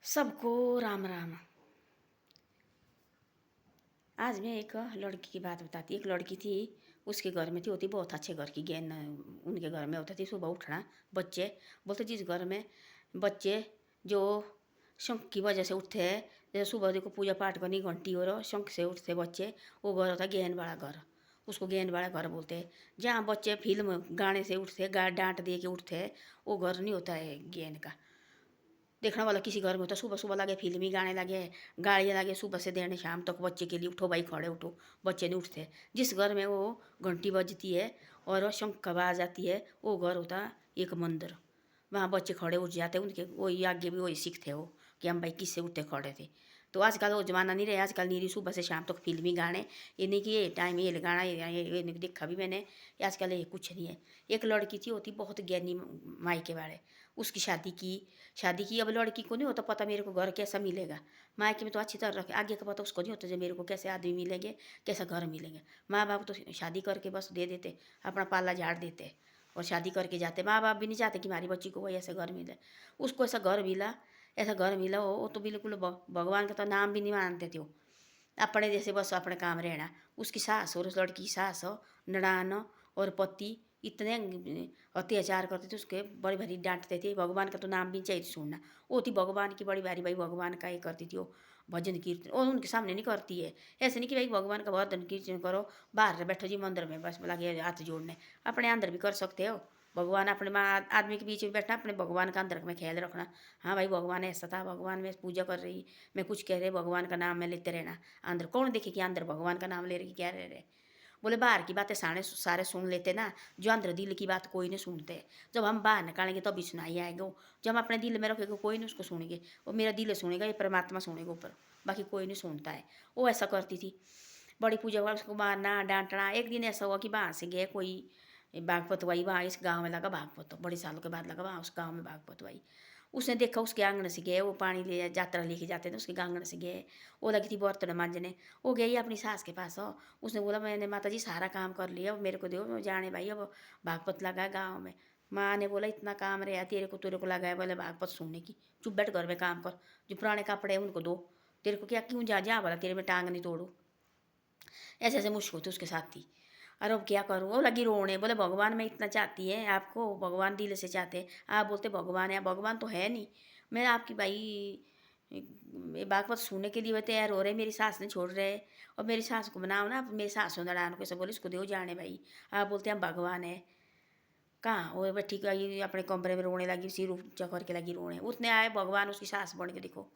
सबको राम राम। आज मैं एक लड़की की बात बताती। एक लड़की थी, उसके घर में थी, होती बहुत अच्छे घर की ज्ञान उनके घर में होता थी। सुबह उठना, बच्चे बोलते जिस घर में बच्चे जो शंख की वजह से उठते हैं, जैसे सुबह देखो पूजा पाठ करनी घंटी और शंख से उठते बच्चे, वो घर होता है ज्ञान वाला घर। उसको ज्ञान वाला घर बोलते हैं। जहाँ बच्चे फिल्म गाने से उठते, डांट दे के उठते हैं, वो घर नहीं होता है ज्ञान का। देखने वाला किसी घर में तो सुबह सुबह लगे फिल्मी गाने लगे, गाड़ियाँ लगे, सुबह से देर शाम तक बच्चे के लिए उठो भाई खड़े उठो, बच्चे नहीं उठते। जिस घर में वो घंटी बजती है और शंख की आवाज़ आती है, वो घर होता एक मंदिर। वहाँ बच्चे खड़े उठ जाते, उनके वही आगे भी वही सीखते हो कि हम भाई किससे उठते खड़े थे। तो आजकल वो जमाना नहीं रहा। आजकल नीरी सुबह से शाम तक फिल्मी गाने, ये नहीं कि ये टाइम ये लगाना, ये नहीं देखा भी मैंने। आजकल ये कुछ नहीं है। एक लड़की थी, होती बहुत ज्ञानी मायके वाले, उसकी शादी की। अब लड़की को नहीं होता पता मेरे को घर कैसा मिलेगा। मायके में तो अच्छी तरह रखे, आगे का पता उसको नहीं होता जो मेरे को कैसे आदमी मिलेंगे, कैसा घर मिलेंगे। माँ बाप तो शादी करके बस दे देते, अपना पाला झाड़ देते और शादी करके जाते। माँ बाप भी नहीं चाहते कि हमारी बच्ची को वही ऐसा घर मिले। उसको ऐसा घर मिला, ऐसा घर मिला वो तो बिल्कुल भगवान का तो नाम भी नहीं मानते थे वो। अपने जैसे बस अपने काम रहना। उसकी सास और उस लड़की की सास हो, नड़ान और पति इतने अत्याचार करते थे उसके, बड़ी भारी डांटते थे। भगवान का तो नाम भी चाहिए सुनना। वो थी भगवान की बड़ी भारी, भाई भगवान का ये करती थी वो भजन कीर्तन। और उनके सामने नहीं करती है, ऐसे नहीं कि भाई भगवान का भजन कीर्तन करो, बाहर बैठो जी मंदिर में बस लगे हाथ जोड़ने। अपने अंदर भी कर सकते हो। भगवान अपने माँ आदमी के बीच में बैठना, अपने भगवान का अंदर में ख्याल रखना। हाँ भाई भगवान ऐसा था, भगवान में पूजा कर रही, मैं कुछ कह रहे, भगवान का नाम में लेते रहना। अंदर कौन देखे कि अंदर भगवान का नाम ले रही क्या रह रहे। बोले बाहर की बातें सारे सुन लेते ना, जो अंदर दिल की बात कोई नहीं सुनते। जब हम बाहर निकालेंगे तभी सुनाई आएगा वो। जब हम अपने दिल में रखेंगे कोई नहीं उसको सुनेंगे, वो मेरा दिल सुनेगा, ये परमात्मा सुनेगा ऊपर, बाकी कोई नहीं सुनता है। वो ऐसा करती थी, बड़ी पूजा हुआ, उसको मारना डांटना। एक दिन ऐसा हुआ कि वहाँ से गए कोई बागपत वाई, वहाँ इस गांव में लगा बागपत, बड़े सालों के बाद लगा वहाँ उस गांव में बागपत वाई। उसने देखा, उसके आंगन से गए, वो पानी ले यात्रा लेके जाते थे, उसके आंगन से गए। वो लगी थी बर्तन मांजने, वो गई अपनी सास के पास हो। उसने बोला मैंने माता जी सारा काम कर लिया, अब मेरे को दो, मैं जाने भाई अब भागवत लगा है गाँव में। माँ ने बोला इतना काम रहा तेरे को लगा है बोले भागवत सुनने की, चुप बैठ घर में काम कर, जो पुराने कपड़े हैं उनको दो, तेरे को क्या क्यों जा बोला तेरे में टांग नहीं तोड़ू। ऐसे ऐसे मुश्क होते उसके साथ थी। अरे अब क्या करूँ, वो लगी रोने, बोले भगवान में इतना चाहती है आपको, भगवान दिल से चाहते हैं, आप बोलते भगवान है, भगवान तो है नहीं। मैं आपकी भाई ये बागवत सुनने के लिए वो तैयार हो रहे, मेरी सास ने छोड़ रहे। और मेरी सास को बनाओ ना, मेरी सास नारायण को ऐसे बोले इसको दो जाने भाई, आप बोलते हैं भगवान है। कहाँ वो बैठी गई अपने कमरे में रोने लगी, सिर ऊंचा करके लगी रोने। उतने आए भगवान उसकी सास बन के, देखो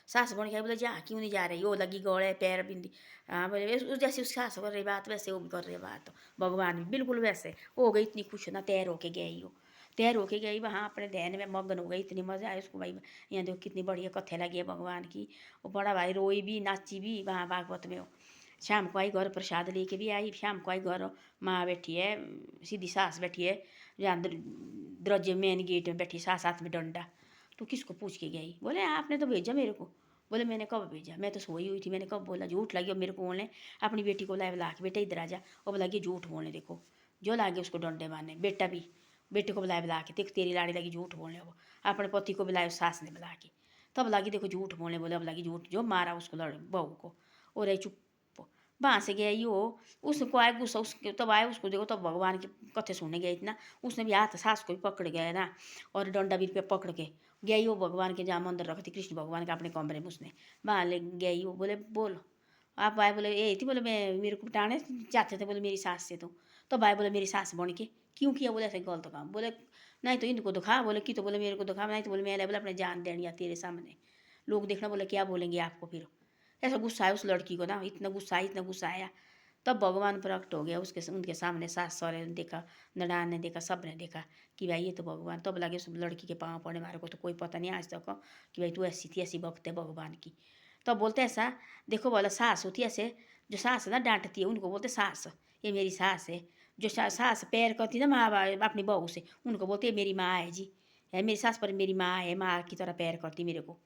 सास बन के बोले जा क्यों नहीं जा रही, वो लगी गौड़े पैर बिंदी। हाँ बोले जैसे उसकी सास कर रही बात वैसे वो भी कर रही बात, भगवान भी बिल्कुल वैसे हो गई। इतनी खुश ना तैयार होके गई हो, तैयार होके गई वहाँ अपने ध्यान में मग्न हो गई। इतनी मज़ा आया उसको भाई, यहाँ देखो कितनी बढ़िया कथे लगी है भगवान की। वो बड़ा भाई रोई भी नाची भी वहाँ भागवत में हो। शाम को आई घर प्रसाद लेके भी आई, शाम को आई घर, माँ बैठी है, सीधी सास बैठी है, जहाँ दरवाजे मेन गेट में बैठी, सास हाथ में डंडा। तो किसको पूछ के गई, बोले आपने तो भेजा मेरे को। बोले मैंने कब भेजा, मैं तो सोई हुई थी, मैंने कब बोला। झूठ लगी और मेरे को बोलने अपनी बेटी को ला के बेटा इधर आ जा, और लगी झूठ बोलने। देखो जो लागे उसको डंडे मारने, बेटा भी बेटे को बुला के, देख तेरी लाड़ी लगी झूठ बोलने। वो अपने पति को बुलाया सास ने बुला के, तब लगी देखो झूठ बोलने। बोले अब लगी झूठ, जो मारा उसको बहू को। और रही चुप, वहाँ से गया यो, उसको आया गुस्सा, उसके तब आया उसको देखो तब भगवान की कथे सुनने गया इतना। उसने भी हाथ सास को भी पकड़ गया ना, और डंडा भी पे पकड़ के गया यो भगवान के जहाँ मंदिर रखती कृष्ण भगवान का अपने कमरे में, उसने वहाँ ले गया यो। बोले बोलो आप आए, बोले ये थी, बोले मैं मेरे को बिठाने चाहते थे, बोले मेरी सास से तो भाई बोले मेरी सास बन के क्यों किया, बोले ऐसे गलत काम। बोले नहीं तो इनको दिखा, बोले कि तो बोले मेरे को दिखा, नहीं तो बोले मैं बोले अपने जान देनी या तेरे सामने लोग देखना, बोले क्या बोलेंगे आपको फिर। ऐसा गुस्सा आया उस लड़की को ना, इतना गुस्सा आया। तब भगवान प्रकट हो गया उसके उनके सामने। सास सौरे ने देखा, ननान ने देखा, सब ने देखा कि भाई ये तो भगवान। तब लगे उस लड़की के पाँव पड़े, हमारे को तो कोई पता नहीं आज तक कि भाई तू ऐसी थी, ऐसी भक्त है भगवान की। तब बोलते ऐसा, देखो बोला सास होती है ऐसे, जो सास ना डांटती है उनको बोलते सास, ये मेरी सास है। जो सास पैर करती ना माँ अपनी बहू से, उनको बोलते है मेरी माँ है जी, है मेरी सास पर मेरी माँ है, माँ की तरह पैर करती मेरे को।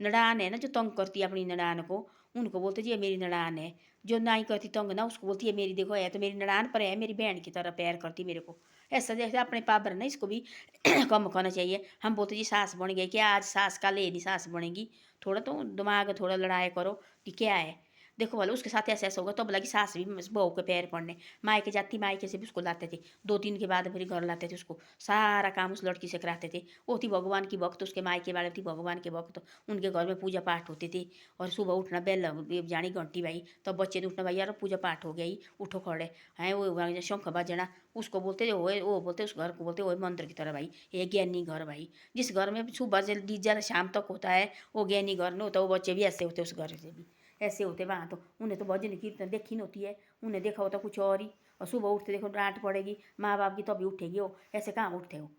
नड़ान है ना जो तंग करती है अपनी नड़ान को, उनको बोलते जी ये मेरी नड़ान है। जो नाई करती तंग ना, उसको बोलती है मेरी, देखो है तो मेरी नड़ान पर है, मेरी बहन की तरह प्यार करती मेरे को। ऐसा जैसे अपने पावर ना इसको भी कम करना चाहिए। हम बोलते जी सास बन गई क्या, आज सास कल ये नहीं सास बनेगी। थोड़ा तो दिमाग थोड़ा लड़ाई करो कि क्या है। देखो बोलो उसके साथ ऐसा ऐसा होगा तो बोला कि सास भी बहू के पैर पड़ने। मायके जाती, मायके से भी उसको लाते थे, 2 दिन के बाद फिर घर लाते थे उसको। सारा काम उस लड़की से कराते थे। वो थी भगवान की भक्त, उसके मायके वाले थी भगवान के भक्त। उनके घर में पूजा पाठ होते थे। और सुबह उठना बेल जानी घंटी भाई, तब बच्चे ने उठना भाई यार पूजा पाठ हो गई, उठो खड़े हैं। वो शंख बजना, उसको बोलते थे वो बोलते उस घर को बोलते वो मंदिर की तरह भाई, ये ज्ञानी घर भाई। जिस घर में सुबह से डीजल शाम तक होता है वो ज्ञानी घर नहीं होता। वो बच्चे भी ऐसे होते, उस घर से भी ऐसे होते वहाँ। तो उन्हें तो भजन कीर्तन देखी नहीं होती है, उन्हें देखा होता कुछ और ही। और सुबह उठते देखो डांट पड़ेगी माँ बाप की, तभी उठेगी वो, ऐसे कहाँ उठते हो।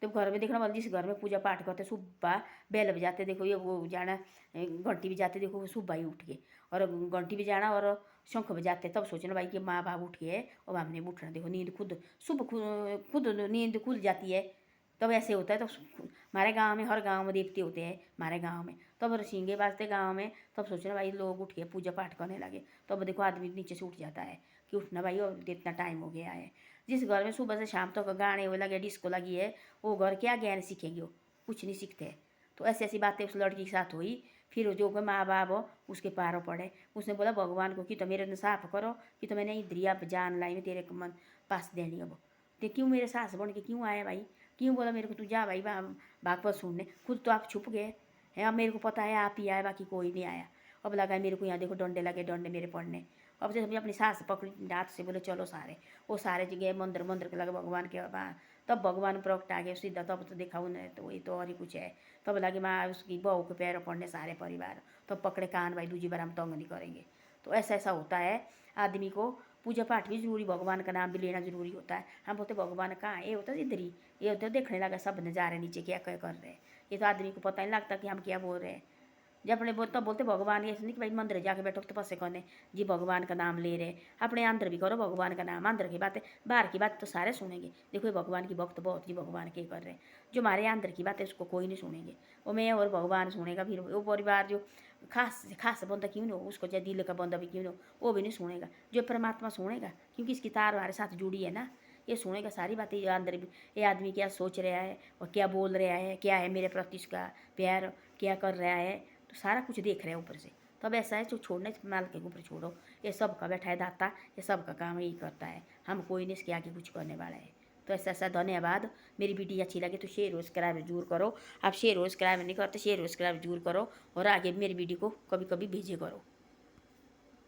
तो घर में देखना वाले जिस घर में पूजा पाठ करते सुबह बेल बजाते देखो, ये वो जाना घंटी भी जाते देखो सुबह ही उठ के, और घंटी भी जाना और शंख बजाते, तब सोचना भाई कि माँ बाप उठ गए और हमने उठना। देखो नींद खुद सुबह खुद नींद खुल जाती है। तब ऐसे होता है। तो हमारे गांव में, हर गांव में देवते होते हैं हमारे गांव में, तब रसींगे बाजते गांव में। तब सोचना भाई लोग उठ के पूजा पाठ करने लगे, तब देखो आदमी नीचे से उठ जाता है कि उठना भाई और इतना टाइम हो गया है। जिस घर में सुबह से शाम तक गाने वो लगे डिस्को लगी है, वो घर क्या ज्ञान सीखेगी, वो कुछ नहीं सीखते। तो ऐसी ऐसी बातें उस लड़की के साथ हुई। फिर जो माँ बाप हो उसके पारों पड़े। उसने बोला भगवान को कि तो मेरे साफ करो कि तो मैंने इधर आप जान लाई में तेरे मन पास देनी अब। तो क्यों मेरे सास बन के क्यों आया भाई, क्यों बोला मेरे को तू जा भाई भागवत सुनने। खुद तो आप छुप गए हैं, अब मेरे को पता है आप ही आए, बाकी कोई नहीं आया। अब लगा मेरे को यहाँ देखो डंडे लगे, डंडे मेरे पड़ने। अब जैसे अपनी सास पकड़ी हाथ से, बोले चलो सारे। वो सारे जगह मंदिर मंदिर के लगे भगवान के वहाँ। तब भगवान प्रकट आ गए सीधा, तब तो देखा उन्हें तो वही तो और ही कुछ है। तब लगे माँ उसकी बहू के पैरों पड़ने सारे परिवार। तब पकड़े कान भाई दूजी बार हम तंग नहीं करेंगे। तो ऐसा ऐसा होता है आदमी को। पूजा पाठ भी जरूरी, भगवान का नाम भी लेना जरूरी होता है। हम बोलते भगवान कहाँ है, ये होता है इधर ही। ये होता है देखने लगा सब नज़ारे नीचे क्या क्या कर रहे हैं। ये तो आदमी को पता नहीं लगता कि हम क्या बोल रहे हैं। जब अपने बोलता बोलते भगवान, ऐसे नहीं कि भाई मंदिर जाके बैठो तो तपस्या करने जी भगवान का नाम ले रहे। अपने अंदर भी करो भगवान का नाम। अंदर की बातें, बाहर की बात तो सारे सुनेंगे। देखो ये भगवान की भक्त बहुत जी भगवान के कर रहे हैं। जो हमारे अंदर की बात है उसको कोई नहीं सुनेंगे, वो मैं और भगवान सुनेगा। फिर वो परिवार जो खास खास बंदा क्यों नहीं हो, उसको चाहे दिल का बंदा भी क्यों नहीं हो, वो भी नहीं सुनेगा। जो परमात्मा सुनेगा, क्योंकि इसकी तार हमारे साथ जुड़ी है ना, ये सुनेगा सारी बातें। ये अंदर भी ये आदमी क्या सोच रहा है और क्या बोल रहा है, क्या है मेरे प्रति इसका प्यार, क्या कर रहा है, तो सारा कुछ देख रहे हैं ऊपर से। तब ऐसा है जो छोड़ने माल के ऊपर छोड़ो। ये सब का बैठा है दाता, ये सब का काम यही करता है। हम कोई नहीं इसके आगे कुछ करने वाला है। तो ऐसा ऐसा धन्यवाद। मेरी वीडियो अच्छी लगे तो शेयर और सब्सक्राइब जरूर करो। आप शेयर और सब्सक्राइब नहीं करते, शेयर और सब्सक्राइब जरूर करो और आगे मेरी वीडियो को कभी कभी भेजे करो।